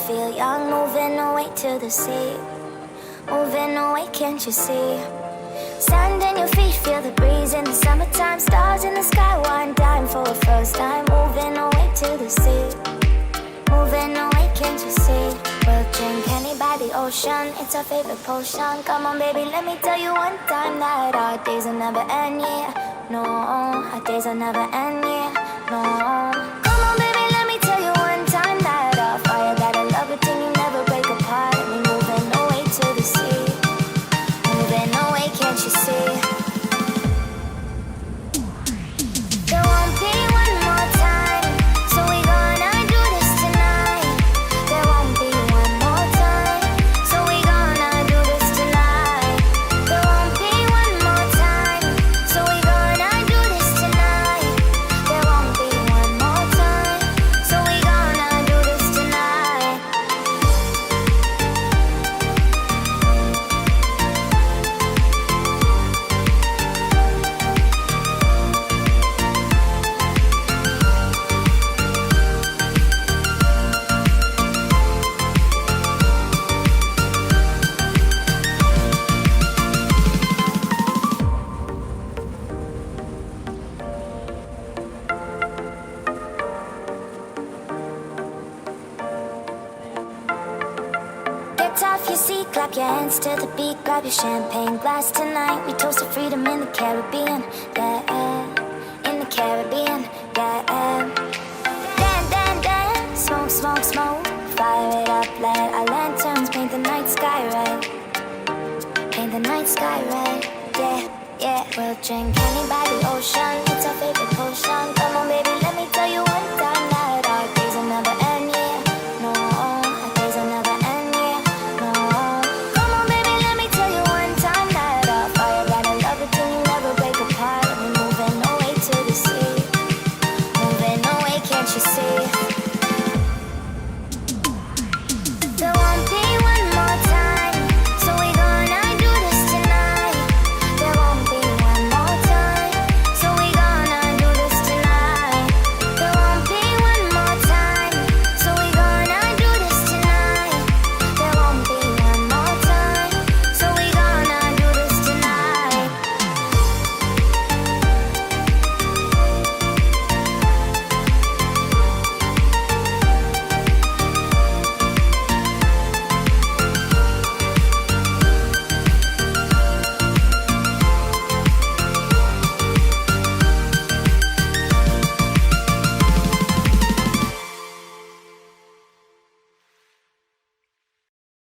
feel young, moving away to the sea. Moving away, can't you see? Sand in your feet, feel the breeze in the summertime. Stars in the sky, one dime for a first time. Moving away to the sea. Moving away, can't you see? We'll drink honey by the ocean, it's our favorite potion. Come on baby, let me tell you one time that our days will never end, yeah. No, our days will never end, yeah. No. Come on baby, let me tell you one time that our fire got a love it till you never break apart. And we moving away to the sea. Moving away, can't you see? There won't be one more time, so we gonna do this tonight. There won't be one more time, so we gonna do this tonight. There won't be one more time, so we gonna do this tonight. There won't be one more time, so we gonna do this tonight. Get off your seat, clap your hands to the beat. Grab your champagne glass tonight. We toast to freedom in the Caribbean, yeah. In the Caribbean, yeah. Dance, dance, dance, smoke, smoke, smoke. Fire it up, let our lanterns paint the night sky red. Paint the night sky red, yeah, yeah. We'll drink honey by the ocean, it's our favorite potion. Come on baby, let me tell you